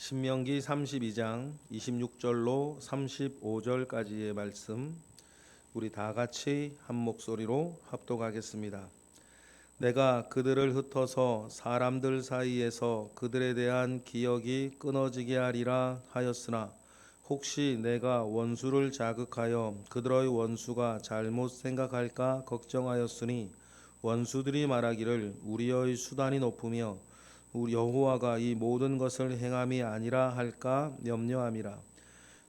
신명기 32장 26절로 35절까지의 말씀, 우리 다 같이 한 목소리로 합독하겠습니다. 내가 그들을 흩어서 사람들 사이에서 그들에 대한 기억이 끊어지게 하리라 하였으나 혹시 내가 원수를 자극하여 그들의 원수가 잘못 생각할까 걱정하였으니 원수들이 말하기를 우리의 수단이 높으며 우리 여호와가 이 모든 것을 행함이 아니라 할까 염려함이라.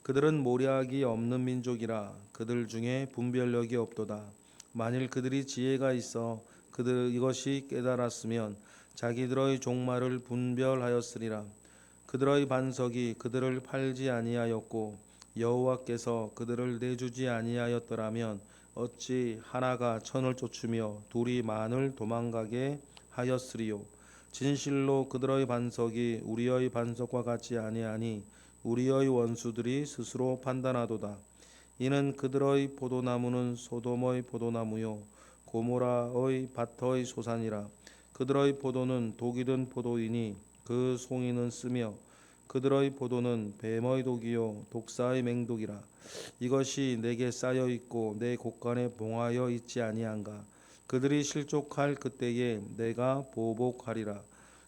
그들은 모략이 없는 민족이라 그들 중에 분별력이 없도다. 만일 그들이 지혜가 있어 그들 이것이 깨달았으면 자기들의 종말을 분별하였으리라. 그들의 반석이 그들을 팔지 아니하였고 여호와께서 그들을 내주지 아니하였더라면 어찌 하나가 천을 쫓으며 둘이 만을 도망가게 하였으리요. 진실로 그들의 반석이 우리의 반석과 같지 아니하니 우리의 원수들이 스스로 판단하도다. 이는 그들의 포도나무는 소돔의 포도나무요 고모라의 밭의 소산이라. 그들의 포도는 독이 든 포도이니 그 송이는 쓰며 그들의 포도는 뱀의 독이요 독사의 맹독이라. 이것이 내게 쌓여 있고 내 곳간에 봉하여 있지 아니한가. 그들이 실족할 그때에 내가 보복하리라.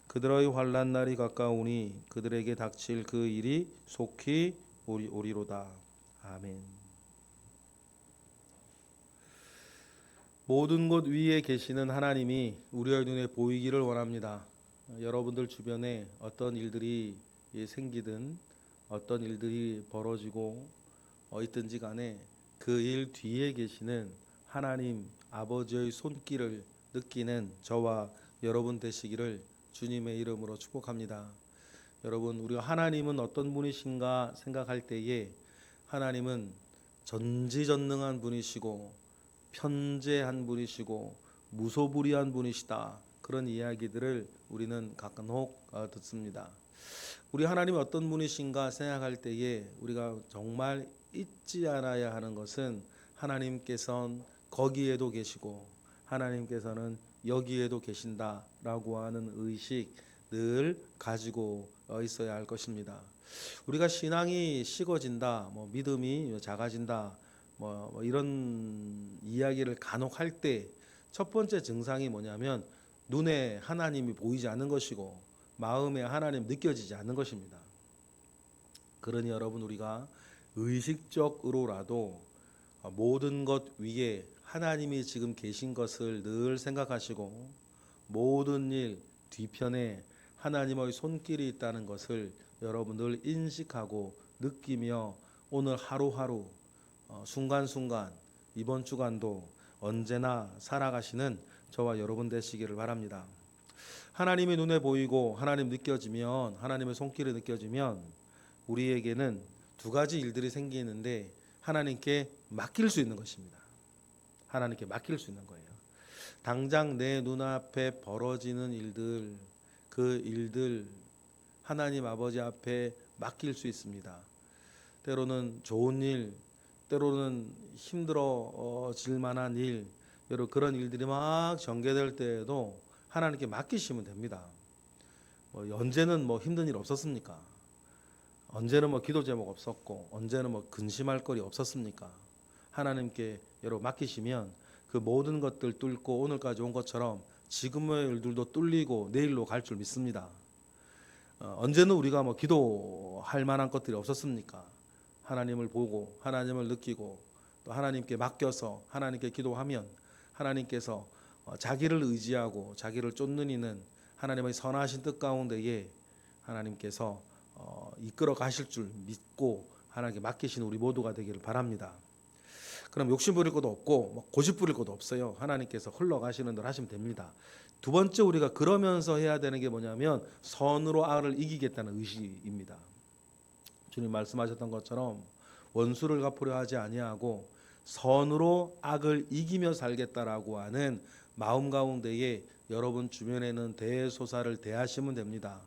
그들의 환난 날이 가까우니 그들에게 닥칠 그 일이 속히 오리로다. 아멘. 모든 것 위에 계시는 하나님이 우리의 눈에 보이기를 원합니다. 여러분들 주변에 어떤 일들이 생기든 어떤 일들이 벌어지고 있든지 간에 그 일 뒤에 계시는 하나님 아버지의 손길을 느끼는 저와 여러분 되시기를 주님의 이름으로 축복합니다. 여러분, 우리가 하나님은 어떤 분이신가 생각할 때에 하나님은 전지전능한 분이시고 편재한 분이시고 무소불위한 분이시다, 그런 이야기들을 우리는 간혹 듣습니다. 우리 하나님이 어떤 분이신가 생각할 때에 우리가 정말 잊지 않아야 하는 것은 하나님께서는 거기에도 계시고 하나님께서는 여기에도 계신다라고 하는 의식 늘 가지고 있어야 할 것입니다. 우리가 신앙이 식어진다, 믿음이 작아진다, 이런 이야기를 간혹 할 때 첫 번째 증상이 뭐냐면 눈에 하나님이 보이지 않는 것이고 마음에 하나님 느껴지지 않는 것입니다. 그러니 여러분, 우리가 의식적으로라도 모든 것 위에 하나님이 지금 계신 것을 늘 생각하시고 모든 일 뒤편에 하나님의 손길이 있다는 것을 여러분들 인식하고 느끼며 오늘 하루하루 순간순간 이번 주간도 언제나 살아가시는 저와 여러분 되시기를 바랍니다. 하나님이 눈에 보이고 하나님 느껴지면, 하나님의 손길이 느껴지면 우리에게는 두 가지 일들이 생기는데 하나님께 맡길 수 있는 것입니다. 하나님께 맡길 수 있는 거예요. 당장 내 눈앞에 벌어지는 일들, 그 일들 하나님 아버지 앞에 맡길 수 있습니다. 때로는 좋은 일, 때로는 힘들어질 만한 일, 여러 그런 일들이 막 전개될 때에도 하나님께 맡기시면 됩니다. 언제는 힘든 일 없었습니까? 언제는 기도 제목 없었고 언제는 근심할 거리 없었습니까? 하나님께 여러분 맡기시면 그 모든 것들 뚫고 오늘까지 온 것처럼 지금의 일들도 뚫리고 내일로 갈 줄 믿습니다. 언제는 우리가 기도할 만한 것들이 없었습니까? 하나님을 보고 하나님을 느끼고 또 하나님께 맡겨서 하나님께 기도하면 하나님께서 자기를 의지하고 자기를 쫓는 이는 하나님의 선하신 뜻 가운데에 하나님께서 이끌어 가실 줄 믿고 하나님께 맡기신 우리 모두가 되기를 바랍니다. 그럼 욕심 부릴 것도 없고 고집 부릴 것도 없어요. 하나님께서 흘러가시는 대로 하시면 됩니다. 두 번째, 우리가 그러면서 해야 되는 게 뭐냐면 선으로 악을 이기겠다는 의식입니다. 주님 말씀하셨던 것처럼 원수를 갚으려 하지 아니하고 선으로 악을 이기며 살겠다라고 하는 마음 가운데에 여러분 주변에는 대소사를 대하시면 됩니다.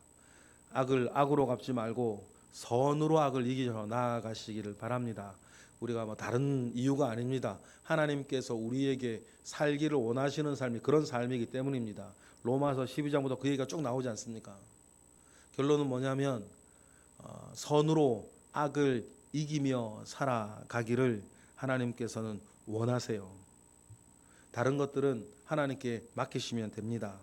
악을 악으로 갚지 말고 선으로 악을 이기려 나아가시기를 바랍니다. 우리가 다른 이유가 아닙니다. 하나님께서 우리에게 살기를 원하시는 삶이 그런 삶이기 때문입니다. 로마서 12장부터 그 얘기가 쭉 나오지 않습니까? 결론은 뭐냐면 선으로 악을 이기며 살아가기를 하나님께서는 원하세요. 다른 것들은 하나님께 맡기시면 됩니다.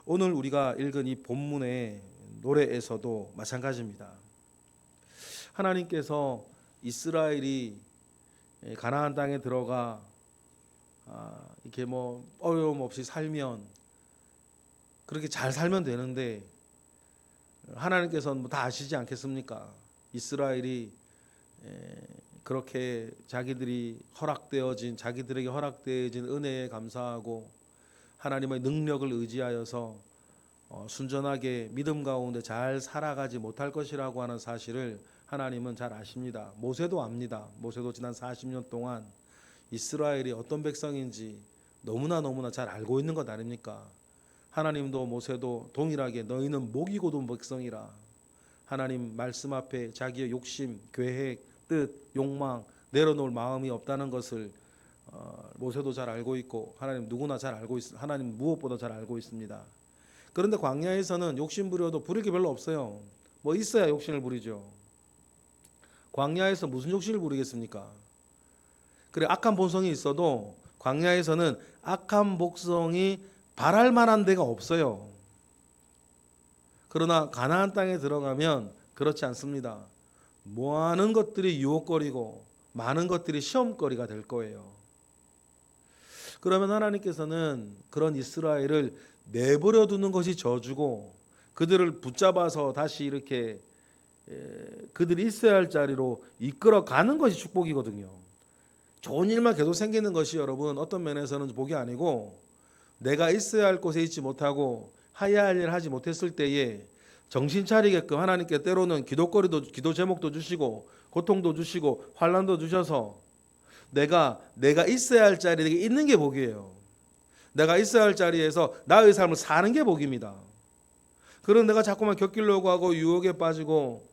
오늘 우리가 읽은 이 본문의 노래에서도 마찬가지입니다. 하나님께서 이스라엘이 가나안 땅에 들어가 이렇게 뭐 어려움 없이 살면 그렇게 잘 살면 되는데 하나님께서는 다 아시지 않겠습니까? 이스라엘이 그렇게 자기들에게 허락되어진 은혜에 감사하고 하나님의 능력을 의지하여서 순전하게 믿음 가운데 잘 살아가지 못할 것이라고 하는 사실을 하나님은 잘 아십니다. 모세도 압니다. 모세도 지난 40년 동안 이스라엘이 어떤 백성인지 너무나 잘 알고 있는 것 아닙니까? 하나님도 모세도 동일하게 너희는 목이 곧은 백성이라, 하나님 말씀 앞에 자기의 욕심, 계획, 뜻, 욕망 내려놓을 마음이 없다는 것을 모세도 잘 알고 있고 하나님 누구나 잘 알고 하나님 무엇보다 잘 알고 있습니다. 그런데 광야에서는 욕심 부려도 부릴 게 별로 없어요. 뭐 있어야 욕심을 부리죠. 광야에서 무슨 욕심을 부리겠습니까? 그래, 악한 본성이 있어도 광야에서는 악한 복성이 바랄 만한 데가 없어요. 그러나 가나안 땅에 들어가면 그렇지 않습니다. 많은 것들이 유혹거리고 많은 것들이 시험거리가 될 거예요. 그러면 하나님께서는 그런 이스라엘을 내버려 두는 것이 저주고 그들을 붙잡아서 다시 이렇게 그들이 있어야 할 자리로 이끌어가는 것이 축복이거든요. 좋은 일만 계속 생기는 것이 여러분 어떤 면에서는 복이 아니고, 내가 있어야 할 곳에 있지 못하고 해야 할 일을 하지 못했을 때에 정신 차리게끔 하나님께 때로는 기도 제목도 주시고 고통도 주시고 환난도 주셔서 내가 있어야 할 자리에 있는 게 복이에요. 내가 있어야 할 자리에서 나의 삶을 사는 게 복입니다. 그런 내가 자꾸만 곁길려고 하고 유혹에 빠지고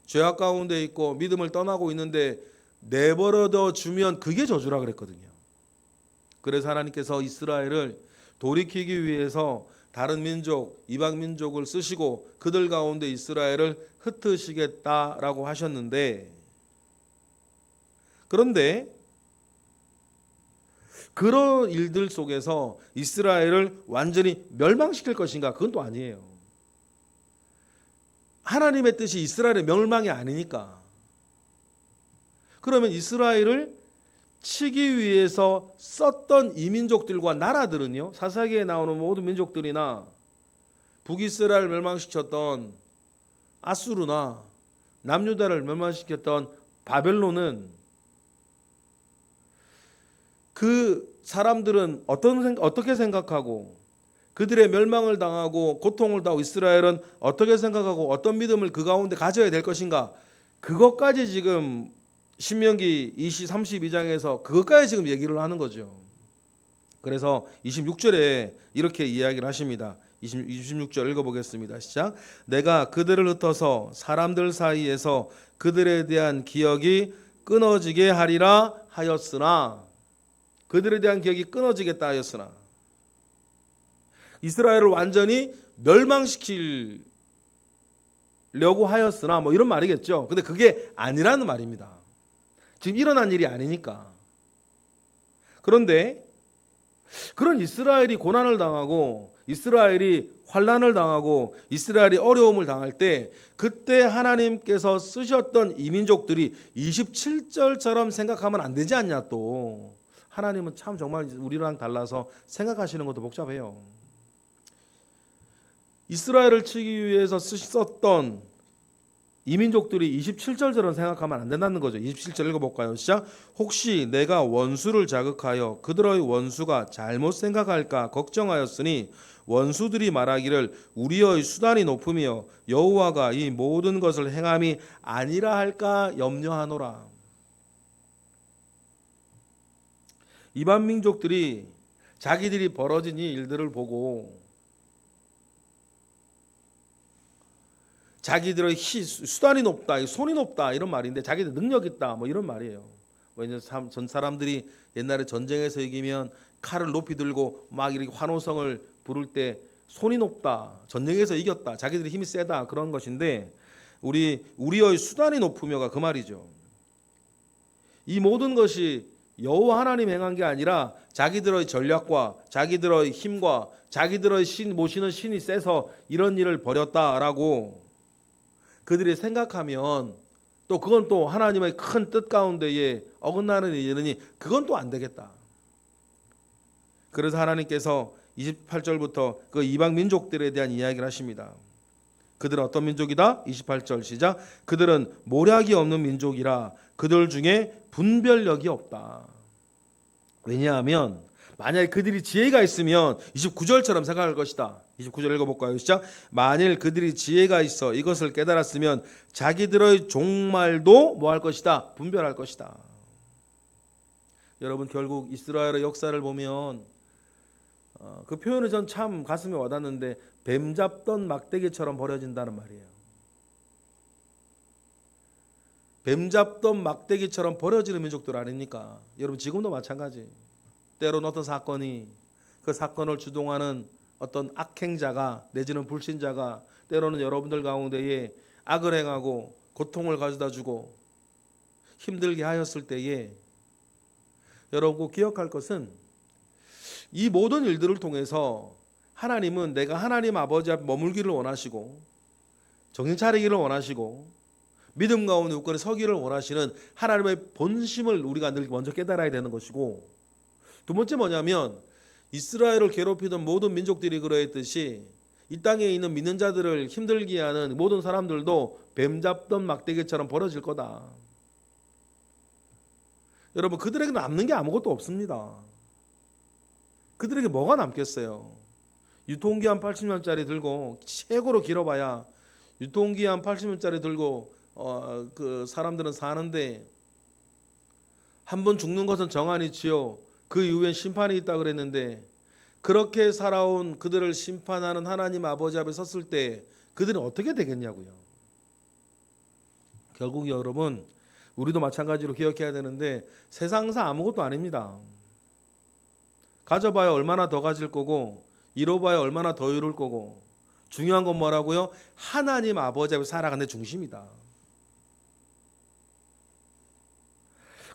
죄악 가운데 있고 믿음을 떠나고 있는데 내버려둬 주면 그게 저주라 그랬거든요. 그래서 하나님께서 이스라엘을 돌이키기 위해서 다른 민족, 이방 민족을 쓰시고 그들 가운데 이스라엘을 흩으시겠다라고 하셨는데, 그런데 그런 일들 속에서 이스라엘을 완전히 멸망시킬 것인가? 그건 또 아니에요. 하나님의 뜻이 이스라엘의 멸망이 아니니까. 그러면 이스라엘을 치기 위해서 썼던 이민족들과 나라들은요, 사사기에 나오는 모든 민족들이나 북이스라엘을 멸망시켰던 아수르나 남유다를 멸망시켰던 바벨론은, 그 사람들은 어떻게 생각하고 그들의 멸망을 당하고 고통을 당하고 이스라엘은 어떻게 생각하고 어떤 믿음을 그 가운데 가져야 될 것인가, 그것까지 지금 신명기 32장에서 그것까지 지금 얘기를 하는 거죠. 그래서 26절에 이렇게 이야기를 하십니다. 26절 읽어보겠습니다. 시작. 내가 그들을 흩어서 사람들 사이에서 그들에 대한 기억이 끊어지게 하리라 하였으나, 그들에 대한 기억이 끊어지겠다 하였으나, 이스라엘을 완전히 멸망시키려고 하였으나 뭐 이런 말이겠죠. 근데 그게 아니라는 말입니다. 지금 일어난 일이 아니니까. 그런데 그런 이스라엘이 고난을 당하고 이스라엘이 환난을 당하고 이스라엘이 어려움을 당할 때, 그때 하나님께서 쓰셨던 이민족들이 27절처럼 생각하면 안 되지 않냐. 또 하나님은 참 정말 우리랑 달라서 생각하시는 것도 복잡해요. 이스라엘을 치기 위해서 썼던 이민족들이 27절처럼 생각하면 안 된다는 거죠. 27절 읽어볼까요? 시작. 혹시 내가 원수를 자극하여 그들의 원수가 잘못 생각할까 걱정하였으니 원수들이 말하기를 우리의 수단이 높으며 여호와가 이 모든 것을 행함이 아니라 할까 염려하노라. 이방 민족들이 자기들이 벌어진 이 일들을 보고 자기들의 수단이 높다, 손이 높다 이런 말인데, 자기들 능력 있다 뭐 이런 말이에요. 왜냐하면 전 사람들이 옛날에 전쟁에서 이기면 칼을 높이 들고 막 이렇게 환호성을 부를 때 손이 높다, 전쟁에서 이겼다, 자기들이 힘이 세다, 그런 것인데 우리의 수단이 높으며가 그 말이죠. 이 모든 것이 여호와 하나님 행한 게 아니라 자기들의 전략과 자기들의 힘과 자기들의 모시는 신이 세서 이런 일을 벌였다라고 그들이 생각하면 또 그건 또 하나님의 큰 뜻 가운데에 어긋나는 일이니 그건 또 안 되겠다. 그래서 하나님께서 28절부터 그 이방 민족들에 대한 이야기를 하십니다. 그들은 어떤 민족이다? 28절 시작. 그들은 모략이 없는 민족이라 그들 중에 분별력이 없다. 왜냐하면 만약에 그들이 지혜가 있으면 29절처럼 생각할 것이다. 29절 읽어볼까요? 시작. 만일 그들이 지혜가 있어 이것을 깨달았으면 자기들의 종말도 뭐 할 것이다? 분별할 것이다. 여러분, 결국 이스라엘의 역사를 보면 그 표현은 전 참 가슴에 와닿는데 뱀 잡던 막대기처럼 버려진다는 말이에요. 뱀 잡던 막대기처럼 버려지는 민족들 아닙니까? 여러분, 지금도 마찬가지. 때로는 어떤 사건이 그 사건을 주동하는 어떤 악행자가 내지는 불신자가 때로는 여러분들 가운데에 악을 행하고 고통을 가져다 주고 힘들게 하였을 때에 여러분 꼭 기억할 것은 이 모든 일들을 통해서 하나님은 내가 하나님 아버지 앞에 머물기를 원하시고 정신 차리기를 원하시고 믿음 가운데 굳건히 서기를 원하시는 하나님의 본심을 우리가 늘 먼저 깨달아야 되는 것이고, 두 번째 뭐냐면 이스라엘을 괴롭히던 모든 민족들이 그러했듯이 이 땅에 있는 믿는 자들을 힘들게 하는 모든 사람들도 뱀 잡던 막대기처럼 벌어질 거다. 여러분, 그들에게 남는 게 아무것도 없습니다. 그들에게 뭐가 남겠어요? 유통기한 80년짜리 들고 최고로 길어봐야 유통기한 80년짜리 들고 그 사람들은 사는데 한 번 죽는 것은 정한이지요. 그 이후엔 심판이 있다 그랬는데 그렇게 살아온 그들을 심판하는 하나님 아버지 앞에 섰을 때 그들은 어떻게 되겠냐고요. 결국 여러분, 우리도 마찬가지로 기억해야 되는데 세상사 아무것도 아닙니다. 가져봐야 얼마나 더 가질 거고 이뤄봐야 얼마나 더 이룰 거고, 중요한 건 뭐라고요? 하나님 아버지 앞에 살아가는 데 중심이다.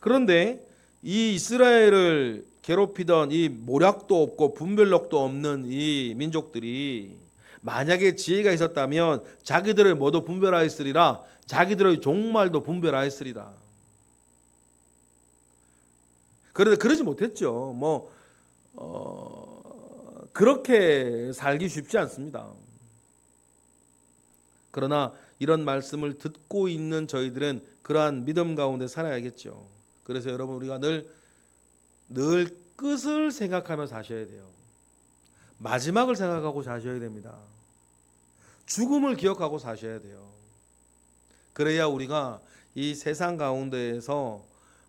그런데 이 이스라엘을 괴롭히던 이 모략도 없고 분별력도 없는 이 민족들이 만약에 지혜가 있었다면 자기들을 모두 분별하였으리라, 자기들의 종말도 분별하였으리라. 그런데 그러지 못했죠. 그렇게 살기 쉽지 않습니다. 그러나 이런 말씀을 듣고 있는 저희들은 그러한 믿음 가운데 살아야겠죠. 그래서 여러분, 우리가 늘 끝을 생각하며 사셔야 돼요. 마지막을 생각하고 사셔야 됩니다. 죽음을 기억하고 사셔야 돼요. 그래야 우리가 이 세상 가운데에서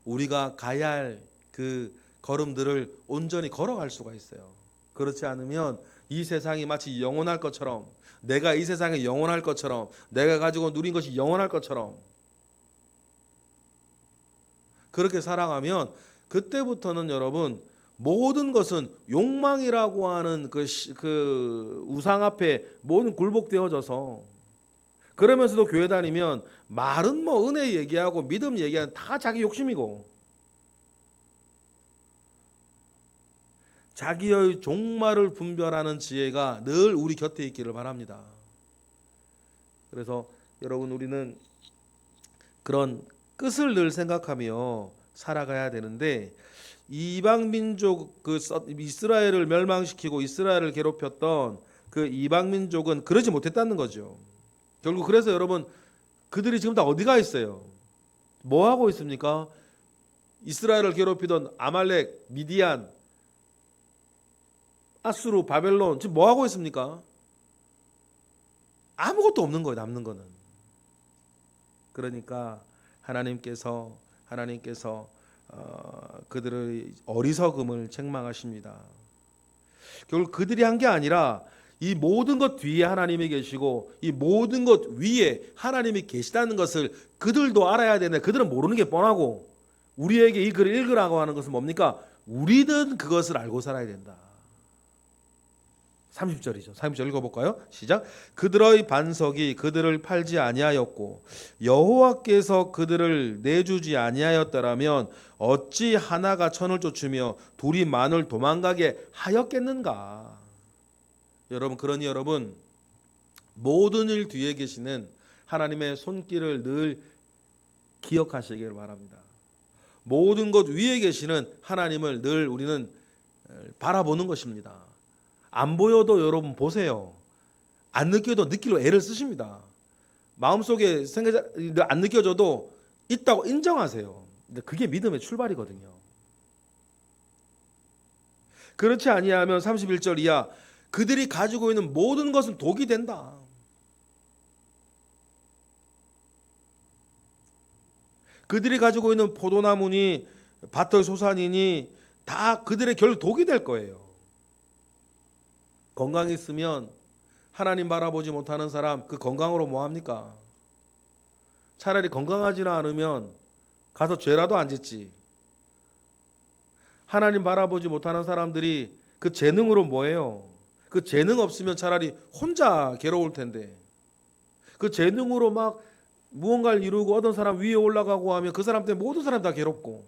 우리가 가야 할 그 걸음들을 온전히 걸어갈 수가 있어요. 그렇지 않으면 이 세상이 마치 영원할 것처럼, 내가 이 세상에 영원할 것처럼, 내가 가지고 누린 것이 영원할 것처럼 그렇게 살아가면 그때부터는 여러분 모든 것은 욕망이라고 하는 그 우상 앞에 모든 굴복되어져서, 그러면서도 교회 다니면 말은 은혜 얘기하고 믿음 얘기하는 다 자기 욕심이고 자기의 종말을 분별하는 지혜가 늘 우리 곁에 있기를 바랍니다. 그래서 여러분, 우리는 그런 끝을 늘 생각하며 살아가야 되는데, 이방 민족 이스라엘을 멸망시키고 이스라엘을 괴롭혔던 그 이방 민족은 그러지 못했다는 거죠. 결국 그래서 여러분, 그들이 지금 다 어디가 있어요? 뭐 하고 있습니까? 이스라엘을 괴롭히던 아말렉, 미디안, 아수르, 바벨론 지금 뭐 하고 있습니까? 아무것도 없는 거예요. 남는 거는. 그러니까 하나님께서 그들의 어리석음을 책망하십니다. 결국 그들이 한 게 아니라 이 모든 것 뒤에 하나님이 계시고 이 모든 것 위에 하나님이 계시다는 것을 그들도 알아야 되는데 그들은 모르는 게 뻔하고, 우리에게 이 글을 읽으라고 하는 것은 뭡니까? 우리는 그것을 알고 살아야 된다. 30절이죠. 30절 읽어볼까요? 시작. 그들의 반석이 그들을 팔지 아니하였고 여호와께서 그들을 내주지 아니하였더라면 어찌 하나가 천을 쫓으며 둘이 만을 도망가게 하였겠는가. 여러분, 그러니 여러분, 모든 일 뒤에 계시는 하나님의 손길을 늘 기억하시길 바랍니다. 모든 것 위에 계시는 하나님을 늘 우리는 바라보는 것입니다. 안 보여도 여러분 보세요. 안 느껴도 느끼려 애를 쓰십니다. 마음속에 안 느껴져도 있다고 인정하세요. 근데 그게 믿음의 출발이거든요. 그렇지 아니하면 31절 이하 그들이 가지고 있는 모든 것은 독이 된다. 그들이 가지고 있는 포도나무니 밭의 소산이니 다 그들의 결국 독이 될 거예요. 건강이 있으면 하나님 바라보지 못하는 사람 그 건강으로 뭐합니까? 차라리 건강하지는 않으면 가서 죄라도 안 짓지. 하나님 바라보지 못하는 사람들이 그 재능으로 뭐해요? 그 재능 없으면 차라리 혼자 괴로울 텐데 그 재능으로 막 무언가를 이루고 어떤 사람 위에 올라가고 하면 그 사람 때문에 모든 사람 다 괴롭고,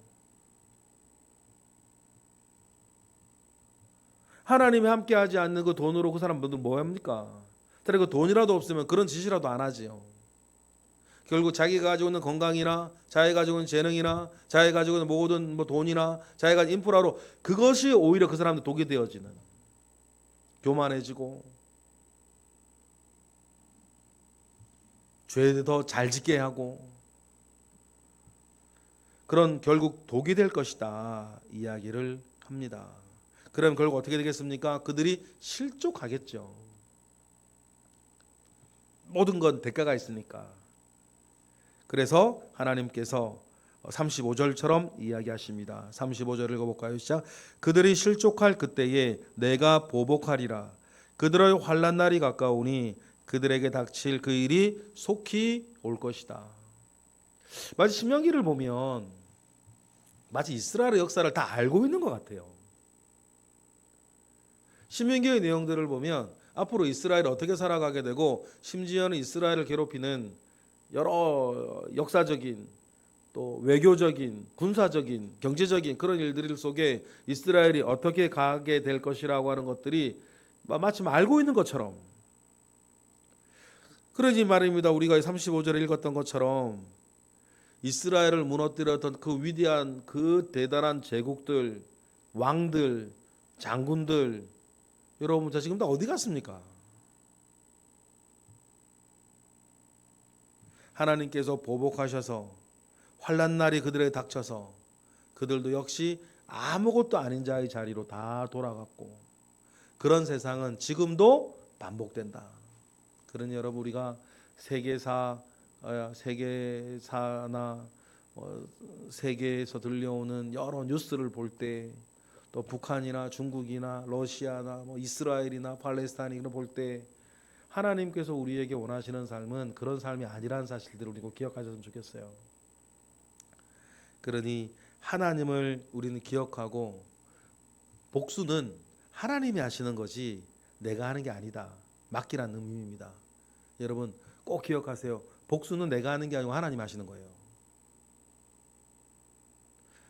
하나님이 함께하지 않는 그 돈으로 그 사람들은 뭐 합니까? 차라리 그 돈이라도 없으면 그런 짓이라도 안 하지요. 결국 자기가 가지고 있는 건강이나 자기가 가지고 있는 재능이나 자기가 가지고 있는 모든 돈이나 자기가 가지고 인프라로 그것이 오히려 그 사람들 독이 되어지는, 교만해지고 죄도 더 잘 짓게 하고 그런 결국 독이 될 것이다 이야기를 합니다. 그럼 결국 어떻게 되겠습니까? 그들이 실족하겠죠. 모든 건 대가가 있으니까. 그래서 하나님께서 35절처럼 이야기하십니다. 35절 읽어볼까요? 시작. 그들이 실족할 그때에 내가 보복하리라. 그들의 환난 날이 가까우니 그들에게 닥칠 그 일이 속히 올 것이다. 마치 신명기를 보면 마치 이스라엘의 역사를 다 알고 있는 것 같아요. 신명기의 내용들을 보면 앞으로 이스라엘이 어떻게 살아가게 되고, 심지어는 이스라엘을 괴롭히는 여러 역사적인 또 외교적인 군사적인 경제적인 그런 일들 속에 이스라엘이 어떻게 가게 될 것이라고 하는 것들이 마침 알고 있는 것처럼, 그러지 말입니다. 우리가 35절에 읽었던 것처럼 이스라엘을 무너뜨렸던 그 위대한 그 대단한 제국들, 왕들, 장군들, 여러분 자 지금 다 어디 갔습니까? 하나님께서 보복하셔서 환난 날이 그들에게 닥쳐서 그들도 역시 아무것도 아닌 자의 자리로 다 돌아갔고, 그런 세상은 지금도 반복된다. 그러니 여러분, 우리가 세계사나 세계에서 들려오는 여러 뉴스를 볼 때, 또 북한이나 중국이나 러시아나 이스라엘이나 팔레스타인을 볼 때 하나님께서 우리에게 원하시는 삶은 그런 삶이 아니라는 사실들을 우리가 기억하셨으면 좋겠어요. 그러니 하나님을 우리는 기억하고, 복수는 하나님이 하시는 거지 내가 하는 게 아니다. 맡기라는 의미입니다. 여러분 꼭 기억하세요. 복수는 내가 하는 게 아니고 하나님이 하시는 거예요.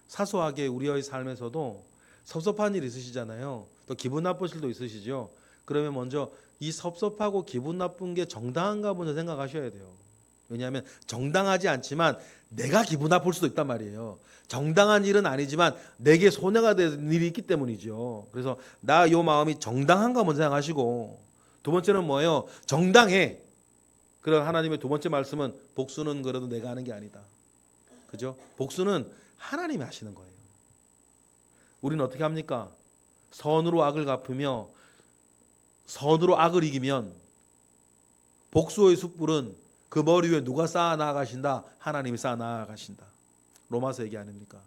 사소하게 우리의 삶에서도 섭섭한 일 있으시잖아요. 또 기분 나쁘실 도 있으시죠. 그러면 먼저 이 섭섭하고 기분 나쁜 게 정당한가 먼저 생각하셔야 돼요. 왜냐하면 정당하지 않지만 내가 기분 나쁠 수도 있단 말이에요. 정당한 일은 아니지만 내게 손해가 되는 일이 있기 때문이죠. 그래서 나 요 마음이 정당한가 먼저 생각하시고, 두 번째는 뭐예요? 정당해. 그런 하나님의 두 번째 말씀은 복수는 그래도 내가 하는 게 아니다. 그죠? 복수는 하나님이 하시는 거예요. 우리는 어떻게 합니까? 선으로 악을 갚으며 선으로 악을 이기면 복수의 숯불은 그 머리 위에 누가 쌓아 나가신다? 하나님이 쌓아 나가신다. 로마서 얘기 아닙니까?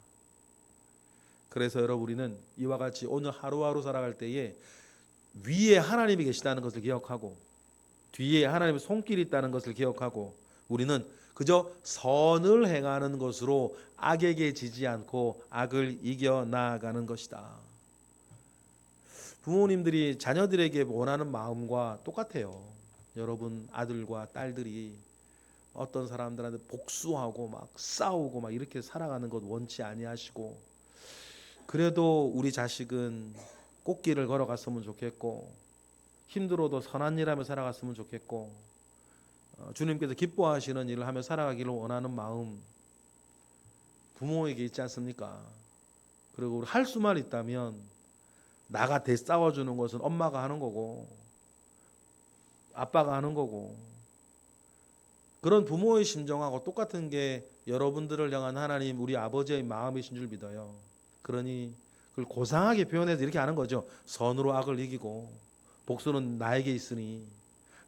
그래서 여러분, 우리는 이와 같이 오늘 하루하루 살아갈 때에 위에 하나님이 계시다는 것을 기억하고 뒤에 하나님의 손길이 있다는 것을 기억하고, 우리는 그저 선을 행하는 것으로 악에게 지지 않고 악을 이겨 나아가는 것이다. 부모님들이 자녀들에게 원하는 마음과 똑같아요. 여러분 아들과 딸들이 어떤 사람들한테 복수하고 막 싸우고 막 이렇게 살아가는 것 원치 아니하시고, 그래도 우리 자식은 꽃길을 걸어갔으면 좋겠고 힘들어도 선한 일하며 살아갔으면 좋겠고 주님께서 기뻐하시는 일을 하며 살아가기를 원하는 마음 부모에게 있지 않습니까? 그리고 우리 할 수만 있다면 나가 대싸워주는 것은 엄마가 하는 거고 아빠가 하는 거고, 그런 부모의 심정하고 똑같은 게 여러분들을 향한 하나님 우리 아버지의 마음이신 줄 믿어요. 그러니 그걸 고상하게 표현해서 이렇게 하는 거죠. 선으로 악을 이기고 복수는 나에게 있으니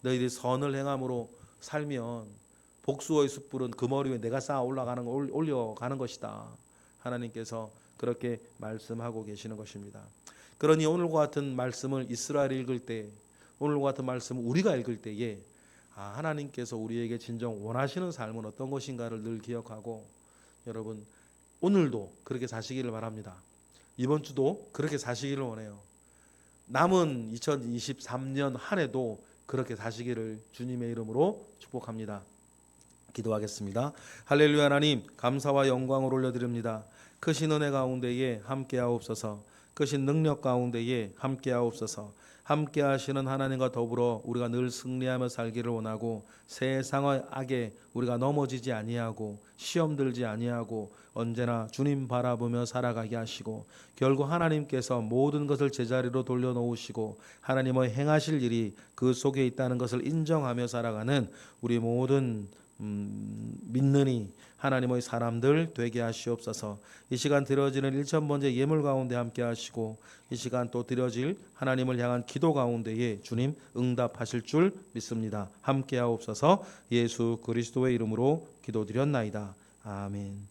너희들이 선을 행함으로 살면 복수의 숯불은 그 머리 위에 내가 쌓아 올려가는 것이다. 하나님께서 그렇게 말씀하고 계시는 것입니다. 그러니 오늘과 같은 말씀을 이스라엘이 읽을 때, 오늘과 같은 말씀을 우리가 읽을 때에 하나님께서 우리에게 진정 원하시는 삶은 어떤 것인가를 늘 기억하고, 여러분 오늘도 그렇게 사시기를 바랍니다. 이번 주도 그렇게 사시기를 원해요. 남은 2023년 한 해도 그렇게 사시기를 주님의 이름으로 축복합니다. 기도하겠습니다. 할렐루야. 하나님 감사와 영광을 올려드립니다. 크신 은혜 가운데에 함께하옵소서. 크신 능력 가운데에 함께하옵소서. 함께하시는 하나님과 더불어 우리가 늘 승리하며 살기를 원하고, 세상의 악에 우리가 넘어지지 아니하고 시험 들지 아니하고 언제나 주님 바라보며 살아가게 하시고, 결국 하나님께서 모든 것을 제자리로 돌려놓으시고 하나님의 행하실 일이 그 속에 있다는 것을 인정하며 살아가는 우리 모든 믿느니 하나님의 사람들 되게 하시옵소서. 이 시간 드려지는 1000번째 예물 가운데 함께 하시고, 이 시간 또 드려질 하나님을 향한 기도 가운데에 주님 응답하실 줄 믿습니다. 함께 하옵소서. 예수 그리스도의 이름으로 기도드렸나이다. 아멘.